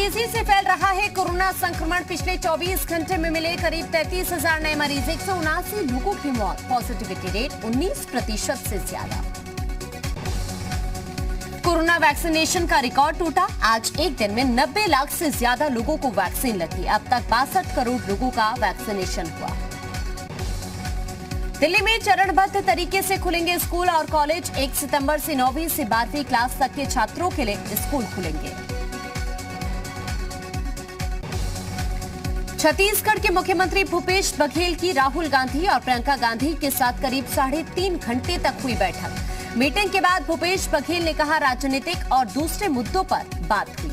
तेजी से फैल रहा है कोरोना संक्रमण। पिछले 24 घंटे में मिले करीब 33,000 नए मरीज, 179 लोगों की मौत। पॉजिटिविटी रेट 19% से ज्यादा। कोरोना वैक्सीनेशन का रिकॉर्ड टूटा। आज एक दिन में 90 लाख से ज्यादा लोगों को वैक्सीन लगी। अब तक 62 करोड़ लोगों का वैक्सीनेशन हुआ। दिल्ली में चरणबद्ध तरीके से खुलेंगे स्कूल और कॉलेज। 1 सितंबर से 9वीं से 12वीं क्लास तक के छात्रों के लिए स्कूल खुलेंगे। छत्तीसगढ़ के मुख्यमंत्री भूपेश बघेल की राहुल गांधी और प्रियंका गांधी के साथ करीब 3.5 घंटे तक हुई बैठक। मीटिंग के बाद भूपेश बघेल ने कहा, राजनीतिक और दूसरे मुद्दों पर बात हुई।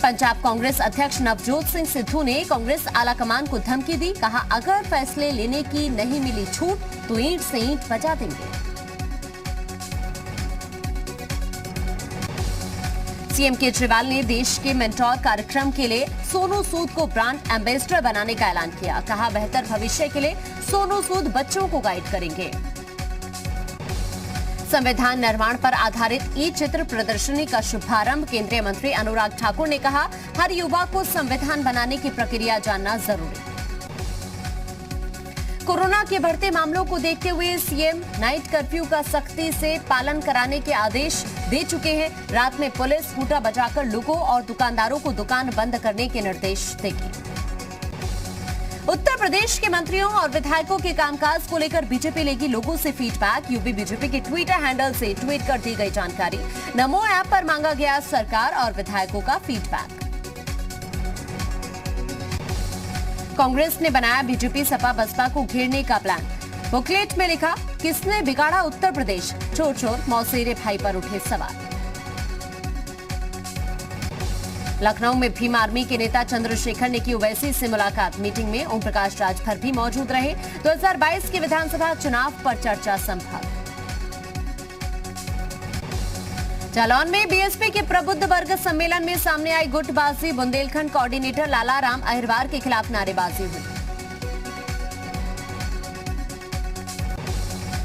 पंजाब कांग्रेस अध्यक्ष नवजोत सिंह सिद्धू ने कांग्रेस आलाकमान को धमकी दी। कहा, अगर फैसले लेने की नहीं मिली छूट तो ईंट से ईंट बजा देंगे। सीएम केजरीवाल ने देश के मेंटोर कार्यक्रम के लिए सोनू सूद को ब्रांड एम्बेसडर बनाने का ऐलान किया। कहा, बेहतर भविष्य के लिए सोनू सूद बच्चों को गाइड करेंगे। संविधान निर्माण पर आधारित ई चित्र प्रदर्शनी का शुभारंभ केंद्रीय मंत्री अनुराग ठाकुर ने कहा, हर युवा को संविधान बनाने की प्रक्रिया जानना जरूरी। कोरोना के बढ़ते मामलों को देखते हुए सीएम नाइट कर्फ्यू का सख्ती से पालन कराने के आदेश दे चुके हैं। रात में पुलिस हूटा बजाकर लोगों और दुकानदारों को दुकान बंद करने के निर्देश देगी। उत्तर प्रदेश के मंत्रियों और विधायकों के कामकाज को लेकर बीजेपी लेगी लोगों से फीडबैक। यूपी बीजेपी के ट्विटर हैंडल से ट्वीट कर दी गई जानकारी। नमो ऐप पर मांगा गया सरकार और विधायकों का फीडबैक। कांग्रेस ने बनाया बीजेपी सपा बसपा को घेरने का प्लान। बुकलेट में लिखा, किसने बिगाड़ा उत्तर प्रदेश, चोर चोर मौसेरे भाई पर उठे सवाल। लखनऊ में भीम आर्मी के नेता चंद्रशेखर ने की ओवैसी से मुलाकात। मीटिंग में ओम प्रकाश राजभर भी मौजूद रहे। 2022 के विधानसभा चुनाव पर चर्चा संभव। जालौन में बीएसपी के प्रबुद्ध वर्ग सम्मेलन में सामने आई गुटबाजी। बुंदेलखंड कोऑर्डिनेटर लालाराम अहिरवार के खिलाफ नारेबाजी हुई।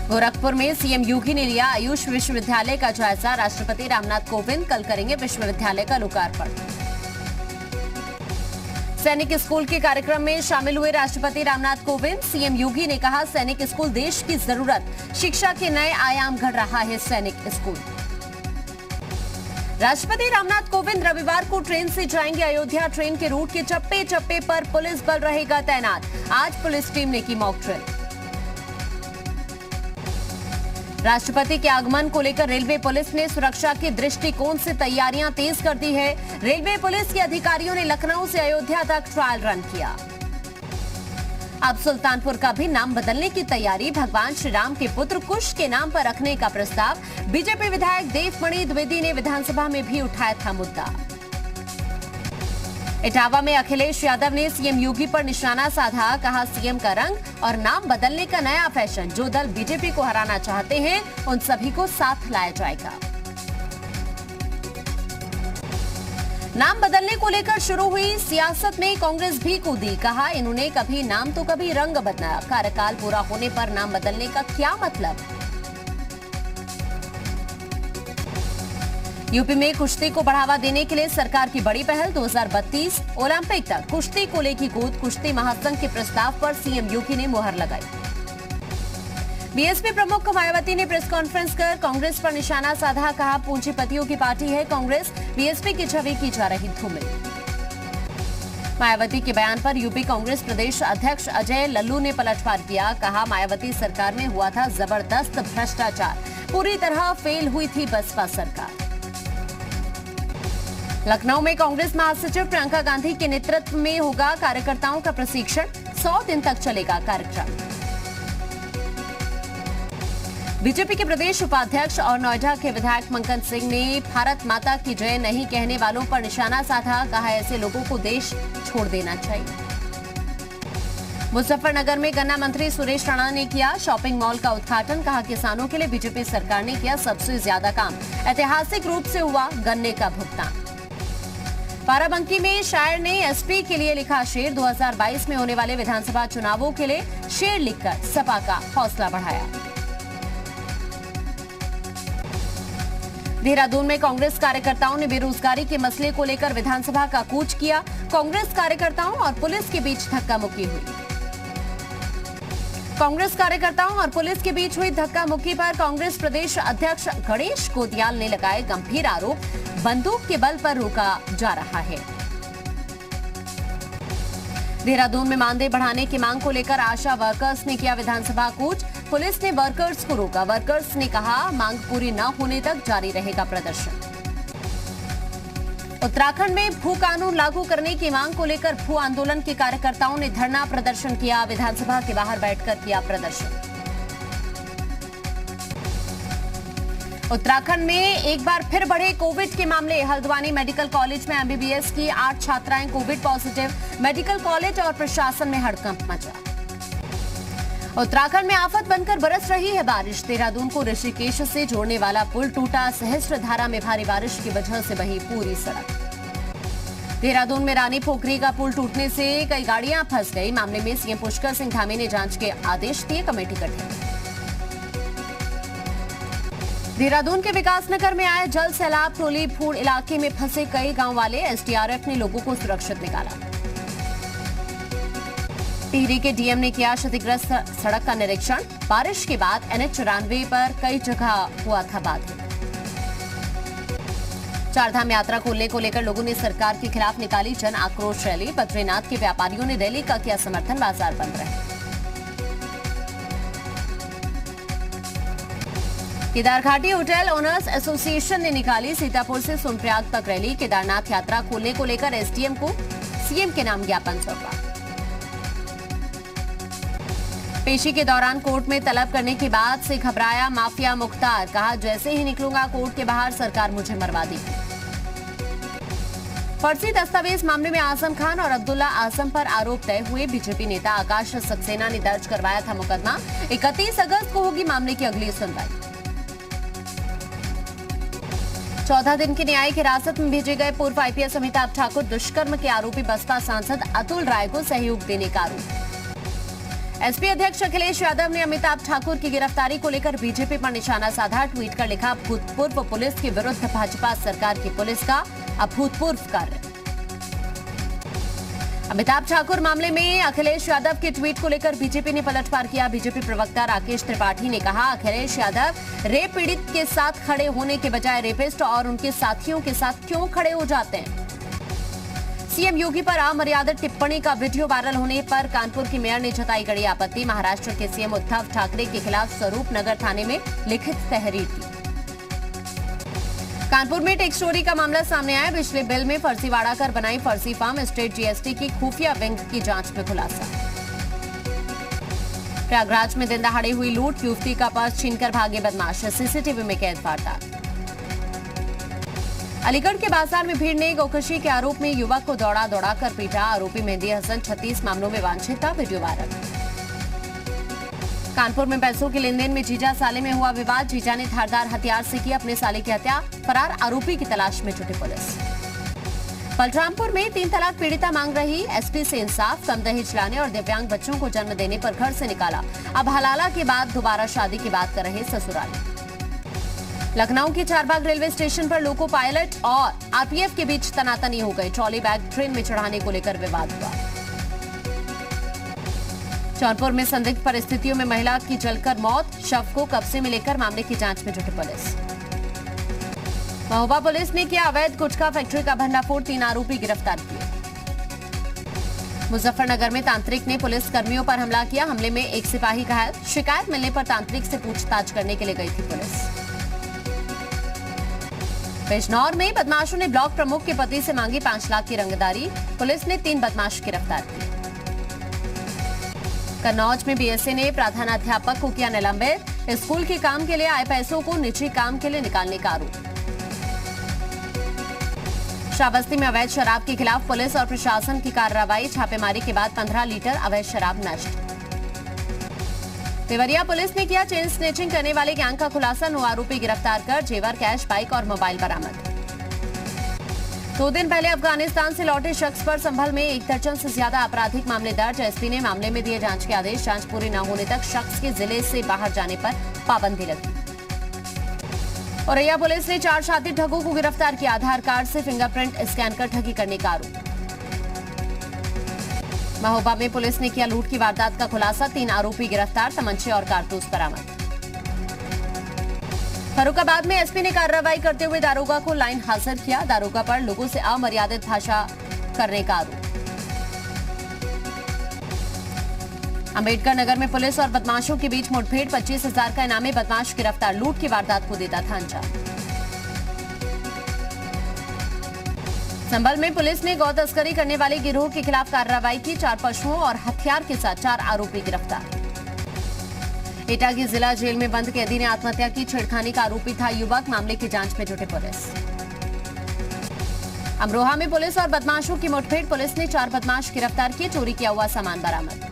गोरखपुर में सीएम योगी ने लिया आयुष विश्वविद्यालय का जायजा। राष्ट्रपति रामनाथ कोविंद कल करेंगे विश्वविद्यालय का लोकार्पण। सैनिक स्कूल के कार्यक्रम में शामिल हुए राष्ट्रपति रामनाथ कोविंद। सीएम योगी ने कहा, सैनिक स्कूल देश की जरूरत। शिक्षा के नए आयाम गढ़ रहा है सैनिक स्कूल। राष्ट्रपति रामनाथ कोविंद रविवार को ट्रेन से जाएंगे अयोध्या। ट्रेन के रूट के चप्पे चप्पे पर पुलिस बल रहेगा तैनात। आज पुलिस टीम ने की मॉक ड्रिल। राष्ट्रपति के आगमन को लेकर रेलवे पुलिस ने सुरक्षा के दृष्टिकोण से तैयारियां तेज कर दी है। रेलवे पुलिस के अधिकारियों ने लखनऊ से अयोध्या तक ट्रायल रन किया। अब सुल्तानपुर का भी नाम बदलने की तैयारी। भगवान श्री राम के पुत्र कुश के नाम पर रखने का प्रस्ताव। बीजेपी विधायक देवमणि द्विवेदी ने विधानसभा में भी उठाया था मुद्दा। इटावा में अखिलेश यादव ने सीएम योगी पर निशाना साधा। कहा, सीएम का रंग और नाम बदलने का नया फैशन। जो दल बीजेपी को हराना चाहते हैं उन सभी को साथ लाया जाएगा। नाम बदलने को लेकर शुरू हुई सियासत में कांग्रेस भी कूदी। कहा, इन्होंने कभी नाम तो कभी रंग बदला। कार्यकाल पूरा होने पर नाम बदलने का क्या मतलब। यूपी में कुश्ती को बढ़ावा देने के लिए सरकार की बड़ी पहल। 2032 ओलंपिक तक कुश्ती को लेगी कूद। कुश्ती महासंघ के प्रस्ताव पर सीएम योगी ने मुहर लगाई। बीएसपी प्रमुख मायावती ने प्रेस कॉन्फ्रेंस कर कांग्रेस पर निशाना साधा। कहा, पूंजीपतियों की पार्टी है कांग्रेस। बीएसपी की छवि की जा रही धूमिल। मायावती के बयान पर यूपी कांग्रेस प्रदेश अध्यक्ष अजय लल्लू ने पलटवार किया। कहा, मायावती सरकार में हुआ था जबरदस्त भ्रष्टाचार। पूरी तरह फेल हुई थी बसपा सरकार। लखनऊ में कांग्रेस महासचिव प्रियंका गांधी के नेतृत्व में होगा कार्यकर्ताओं का प्रशिक्षण। 100 दिन तक चलेगा कार्यक्रम। बीजेपी के प्रदेश उपाध्यक्ष और नोएडा के विधायक मंकन सिंह ने भारत माता की जय नहीं कहने वालों पर निशाना साधा। कहा, ऐसे लोगों को देश छोड़ देना चाहिए। मुजफ्फरनगर में गन्ना मंत्री सुरेश राणा ने किया शॉपिंग मॉल का उद्घाटन। कहा, किसानों के लिए बीजेपी सरकार ने किया सबसे ज्यादा काम। ऐतिहासिक रूप से हुआ गन्ने का भुगतान। बाराबंकी में शायर ने एसपी के लिए लिखा शेर। 2022 में होने वाले विधानसभा चुनावों के लिए शेर लिखकर सपा का हौसला बढ़ाया। देहरादून में कांग्रेस कार्यकर्ताओं ने बेरोजगारी के मसले को लेकर विधानसभा का कूच किया। कांग्रेस कार्यकर्ताओं और पुलिस के बीच धक्का मुक्की हुई। कांग्रेस कार्यकर्ताओं और पुलिस के बीच हुई धक्का मुक्की पर कांग्रेस प्रदेश अध्यक्ष गणेश गोदियाल ने लगाए गंभीर आरोप। बंदूक के बल पर रोका जा रहा है। देहरादून में मानदेय बढ़ाने की मांग को लेकर आशा वर्कर्स ने किया विधानसभा कूच। पुलिस ने वर्कर्स को रोका। वर्कर्स ने कहा मांग पूरी न होने तक जारी रहेगा प्रदर्शन। उत्तराखंड में भू कानून लागू करने की मांग को लेकर भू आंदोलन के कार्यकर्ताओं ने धरना प्रदर्शन किया। विधानसभा के बाहर बैठकर किया प्रदर्शन। उत्तराखंड में एक बार फिर बढ़े कोविड के मामले। हल्द्वानी मेडिकल कॉलेज में एमबीबीएस की 8 छात्राएं कोविड पॉजिटिव। मेडिकल कॉलेज और प्रशासन में हड़कंप मचा। उत्तराखंड में आफत बनकर बरस रही है बारिश। देहरादून को ऋषिकेश से जोड़ने वाला पुल टूटा। सहस्त्रधारा में भारी बारिश की वजह से बही पूरी सड़क। देहरादून में रानी पोखरी का पुल टूटने से कई गाड़ियां फंस गई। मामले में सीएम पुष्कर सिंह धामी ने जांच के आदेश दिए। कमेटी गठित। देहरादून के विकासनगर में आए जल सैलाब। टोली फूड इलाके में फंसे कई गांव वाले। एसडीआरएफ ने लोगों को सुरक्षित निकाला। टिहरी के डीएम ने किया क्षतिग्रस्त सड़क का निरीक्षण। बारिश के बाद NH94 पर कई जगह हुआ था बाधित। चारधाम यात्रा खोलने को लेकर लोगों ने सरकार के खिलाफ निकाली जन आक्रोश रैली। बद्रीनाथ के व्यापारियों ने रैली का किया समर्थन। बाजार बंद रहे। केदारघाटी होटल ओनर्स एसोसिएशन ने निकाली सीतापुर से सोनप्रयाग तक रैली। केदारनाथ यात्रा खोलने को लेकर एसडीएम को सीएम के नाम ज्ञापन सौंपा। पेशी के दौरान कोर्ट में तलब करने की बात से घबराया माफिया मुख्तार। कहा जैसे ही निकलूंगा कोर्ट के बाहर सरकार मुझे मरवा देगी। फर्जी दस्तावेज मामले में आजम खान और अब्दुल्ला आजम पर आरोप तय हुए। बीजेपी नेता आकाश सक्सेना ने दर्ज करवाया था मुकदमा। 31 अगस्त को होगी मामले की अगली सुनवाई। 14 दिन की न्यायिक हिरासत में भेजे गए पूर्व आईपीएस अमिताभ ठाकुर। दुष्कर्म के आरोपी बसपा सांसद अतुल राय को सहयोग देने का आरोप। एसपी अध्यक्ष अखिलेश यादव ने अमिताभ ठाकुर की गिरफ्तारी को लेकर बीजेपी पर निशाना साधा। ट्वीट कर लिखा भूतपूर्व पुलिस के विरुद्ध भाजपा सरकार की पुलिस का अभूतपूर्व कार्य। अमिताभ ठाकुर मामले में अखिलेश यादव के ट्वीट को लेकर बीजेपी ने पलटवार किया। बीजेपी प्रवक्ता राकेश त्रिपाठी ने कहा अखिलेश यादव रेप पीड़ित के साथ खड़े होने के बजाय रेपिस्ट और उनके साथियों के साथ क्यों खड़े हो जाते हैं। सीएम योगी पर अमर्यादित टिप्पणी का वीडियो वायरल होने पर कानपुर की मेयर ने जताई कड़ी आपत्ति। महाराष्ट्र के सीएम उद्धव ठाकरे के खिलाफ स्वरूप नगर थाने में लिखित तहरीर दी। कानपुर में टेक्स चोरी का मामला सामने आया। बिजली बिल में फर्जीवाड़ा कर बनाई फर्जी फॉर्म। स्टेट जीएसटी की खुफिया विंग की जांच में खुलासा। प्रयागराज में दिन दहाड़े हुई लूट। युवती का पर्स छीनकर भागे बदमाश। सीसीटीवी में कैद वारदात। अलीगढ़ के बाजार में भीड़ ने गोकशी के आरोप में युवक को दौड़ा कर पीटा। आरोपी मेहंदी हसन 36 मामलों में वांछित था। Video viral. कानपुर में पैसों के लेनदेन में जीजा साले में हुआ विवाद। जीजा ने धारदार हथियार से की अपने साले की हत्या। फरार आरोपी की तलाश में जुटी पुलिस। बलरामपुर में 3 तलाक पीड़िता मांग रही एसपी से इंसाफ। कम दहेज लाने और दिव्यांग बच्चों को जन्म देने पर घर से निकाला। अब हलाला के बाद दोबारा शादी की बात कर रहे ससुराली। लखनऊ के चारबाग रेलवे स्टेशन पर लोको पायलट और आरपीएफ के बीच तनातनी हो गई। ट्रॉली बैग ट्रेन में चढ़ाने को लेकर विवाद हुआ। जौनपुर में संदिग्ध परिस्थितियों में महिला की जलकर मौत। शव को कब्जे में लेकर मामले की जांच में जुटी पुलिस। महोबा पुलिस ने किया अवैध गुटखा फैक्ट्री का भंडाफोड़। 3 आरोपी गिरफ्तार किए। मुजफ्फरनगर में तांत्रिक ने पुलिस कर्मियों पर हमला किया। हमले में एक सिपाही घायल। शिकायत मिलने पर तांत्रिक से पूछताछ करने के लिए गई थी पुलिस। बिजनौर में बदमाशों ने ब्लॉक प्रमुख के पति से मांगी 5 लाख की रंगदारी। पुलिस ने 3 बदमाश गिरफ्तार किए। कन्नौज में बीएसए ने प्रधानाध्यापक को किया निलंबित। स्कूल के काम के लिए आए पैसों को निजी काम के लिए निकालने का आरोप। श्रावस्ती में अवैध शराब के खिलाफ पुलिस और प्रशासन की कार्रवाई। छापेमारी के बाद 15 लीटर अवैध शराब नष्ट। देवरिया पुलिस ने किया चेन स्नेचिंग करने वाले गैंग का खुलासा। 9 आरोपी गिरफ्तार कर जेवर, कैश, बाइक और मोबाइल बरामद। 2 दिन पहले अफगानिस्तान से लौटे शख्स पर संभल में 1 दर्जन से ज्यादा आपराधिक मामले दर्ज। एसपी ने मामले में दिए जांच के आदेश। जांच पूरी न होने तक शख्स के जिले से बाहर जाने पर पाबंदी लगी। औरैया पुलिस ने 4 शातिर ठगों को गिरफ्तार किया। आधार कार्ड से फिंगरप्रिंट स्कैन कर ठगी करने का आरोप। महोबा में पुलिस ने किया लूट की वारदात का खुलासा। 3 आरोपी गिरफ्तार, तमंचे और कारतूस बरामद। फर्रुखाबाद में एसपी ने कार्रवाई करते हुए दारोगा को लाइन हाजिर किया। दारोगा पर लोगों से अमर्यादित भाषा करने का आरोप। अंबेडकर नगर में पुलिस और बदमाशों के बीच मुठभेड़। 25,000 का इनामी बदमाश गिरफ्तार। लूट की वारदात को देता था अंजाम। संभल में पुलिस ने गौ तस्करी करने वाले गिरोह के खिलाफ कार्रवाई की। 4 पशुओं और हथियार के साथ 4 आरोपी गिरफ्तार। एटा की जिला जेल में बंद कैदी ने आत्महत्या की। छेड़खानी का आरोपी था युवक। मामले की जांच में जुटे पुलिस। अमरोहा में पुलिस और बदमाशों की मुठभेड़। पुलिस ने 4 बदमाश गिरफ्तार किए। चोरी किया हुआ सामान बरामद।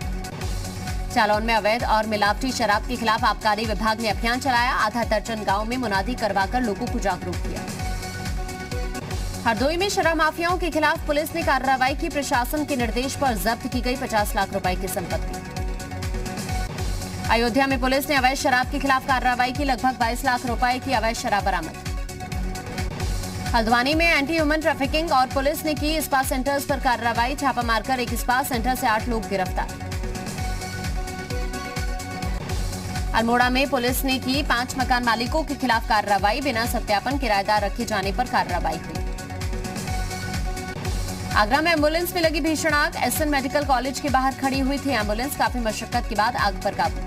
जालौन में अवैध और मिलावटी शराब के खिलाफ आबकारी विभाग ने अभियान चलाया। आधा दर्जन गांव में मुनादी करवाकर लोगों को जागरूक किया। हरदोई में शराब माफियाओं के खिलाफ पुलिस ने कार्रवाई की। प्रशासन के निर्देश पर जब्त की गई 50 लाख रुपए की संपत्ति। अयोध्या में पुलिस ने अवैध शराब के खिलाफ कार्रवाई की। लगभग 22 लाख रुपए की अवैध शराब बरामद। हल्द्वानी में एंटी ह्यूमन ट्रैफिकिंग और पुलिस ने की स्पा सेंटर्स पर कार्रवाई। छापा मारकर एक स्पा सेंटर से 8 लोग गिरफ्तार। अल्मोड़ा में पुलिस ने की 5 मकान मालिकों के खिलाफ कार्रवाई। बिना सत्यापन किराएदार रखे जाने पर कार्रवाई हुई। आगरा में एम्बुलेंस में लगी भीषण आग। एसएन मेडिकल कॉलेज के बाहर खड़ी हुई थी एम्बुलेंस। काफी मशक्कत के बाद आग पर काबू।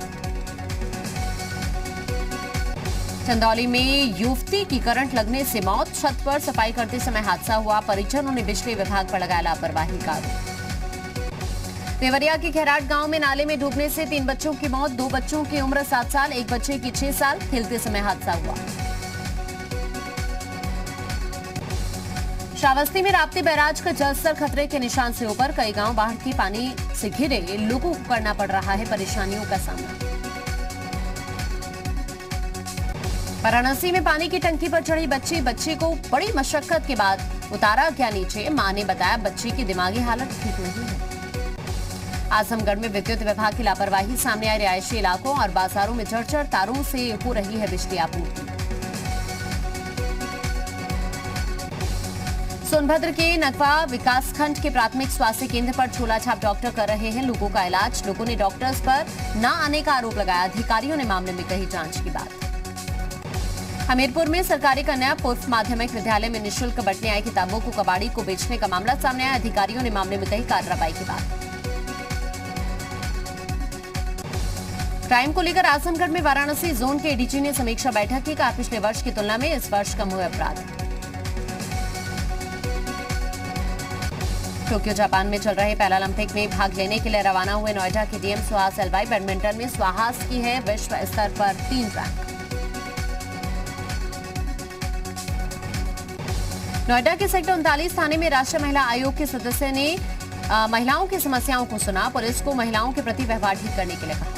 चंदौली में युवती की करंट लगने से मौत। छत पर सफाई करते समय हादसा हुआ। परिजनों ने बिजली विभाग पर लगाया लापरवाही का आरोप। देवरिया के खैराट गांव में नाले में डूबने से 3 बच्चों की मौत। 2 बच्चों की उम्र 7 साल, एक बच्चे की 6 साल। खेलते समय हादसा हुआ। श्रावस्ती में राप्ती बैराज का जलस्तर खतरे के निशान से ऊपर। कई गांव बाढ़ के पानी से घिरे। लोगों को करना पड़ रहा है परेशानियों का सामना। वाराणसी में पानी की टंकी पर चढ़ी बच्चे को बड़ी मशक्कत के बाद उतारा गया नीचे। मां ने बताया बच्ची की दिमागी हालत ठीक नहीं है। आजमगढ़ में विद्युत विभाग की लापरवाही सामने आई। रिहायशी इलाकों और बाजारों में जर्जर तारों से हो रही है बिजली आपूर्ति। सोनभद्र के नगवा विकासखंड के प्राथमिक स्वास्थ्य केंद्र पर झोला छाप डॉक्टर कर रहे हैं लोगों का इलाज। लोगों ने डॉक्टर्स पर न आने का आरोप लगाया। अधिकारियों ने मामले में कही जांच की बात। हमीरपुर में सरकारी कन्या पूर्व माध्यमिक विद्यालय में निःशुल्क बंटने आई किताबों को कबाड़ी को बेचने का मामला सामने आया। अधिकारियों ने मामले में कही कार्रवाई की बात। क्राइम को लेकर आजमगढ़ में वाराणसी जोन के एडीजी ने समीक्षा बैठक की। कहा पिछले वर्ष की तुलना में इस वर्ष कम हुए अपराध। टोक्यो जापान में चल रहे पैरालंपिक में भाग लेने के लिए रवाना हुए नोएडा के डीएम सुहास एलवाई। बैडमिंटन में सुहास की है विश्व स्तर पर 3 रैंक। नोएडा के सेक्टर 39 थाने में राष्ट्रीय महिला आयोग के सदस्य ने महिलाओं की समस्याओं को सुना। पुलिस को महिलाओं के प्रति व्यवहार ठीक करने के लिए कहा।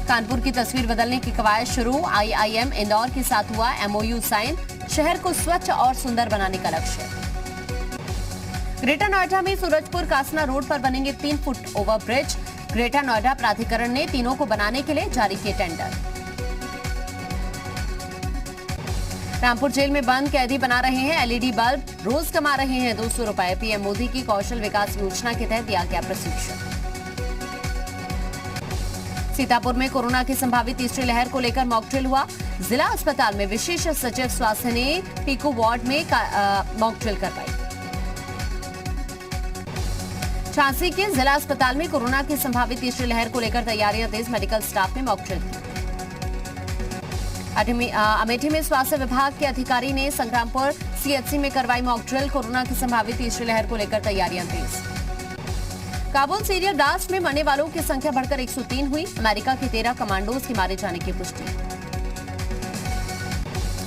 कानपुर की तस्वीर बदलने की कवायद शुरू। आईआईएम इंदौर के साथ हुआ एमओयू साइन। शहर को स्वच्छ और सुंदर बनाने का लक्ष्य। ग्रेटर नोएडा में सूरजपुर कासना रोड पर बनेंगे 3 फुट ओवरब्रिज। ग्रेटर नोएडा प्राधिकरण ने तीनों को बनाने के लिए जारी किए टेंडर। रामपुर जेल में बंद कैदी बना रहे हैं एलईडी बल्ब। रोज कमा रहे हैं 200 रुपए। पीएम मोदी की कौशल विकास योजना के तहत दिया गया प्रशिक्षण। सीतापुर में कोरोना की संभावित तीसरी लहर को लेकर मॉकड्रिल हुआ। जिला अस्पताल में विशेष सचिव स्वास्थ्य ने पीको वार्ड में मॉकड्रिल करवाई। झांसी के जिला अस्पताल में कोरोना की संभावित तीसरी लहर को लेकर तैयारियां तेज। मेडिकल स्टाफ ने मॉकड्रिल की। अमेठी में स्वास्थ्य विभाग के अधिकारी ने संग्रामपुर सीएचसी में करवाई मॉकड्रिल। कोरोना की संभावित तीसरी लहर को लेकर तैयारियां तेज। काबुल सीरिया ब्लास्ट में मरने वालों की संख्या बढ़कर 103 हुई। अमेरिका के 13 कमांडोज के मारे जाने की पुष्टि।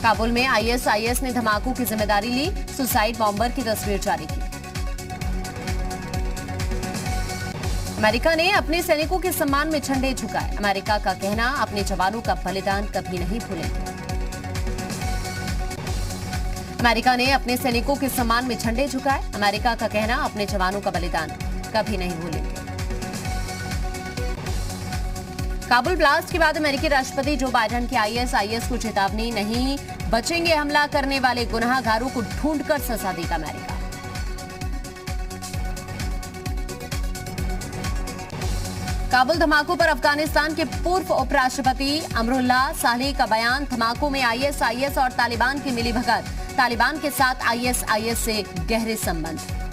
काबुल में आईएसआईएस ने धमाकों की जिम्मेदारी ली। सुसाइड बॉम्बर की तस्वीर जारी की। अमेरिका ने अपने सैनिकों के सम्मान में झंडे झुकाए। अमेरिका का कहना अपने जवानों का बलिदान कभी नहीं भूलेंगे। अमेरिका ने अपने सैनिकों के सम्मान में झंडे झुकाए। अमेरिका का कहना अपने जवानों का बलिदान कभी नहीं भूलेंगे। काबुल ब्लास्ट के बाद अमेरिकी राष्ट्रपति जो बाइडेन की आईएसआईएस को चेतावनी, नहीं बचेंगे हमला करने वाले गुनाहगारों को ढूंढकर सजा देगा अमेरिका। काबुल धमाकों पर अफगानिस्तान के पूर्व उपराष्ट्रपति अमरुल्लाह सालेह का बयान, धमाकों में आईएसआईएस और तालिबान की मिलीभगत, तालिबान के साथ आईएसआईएस से गहरे संबंध।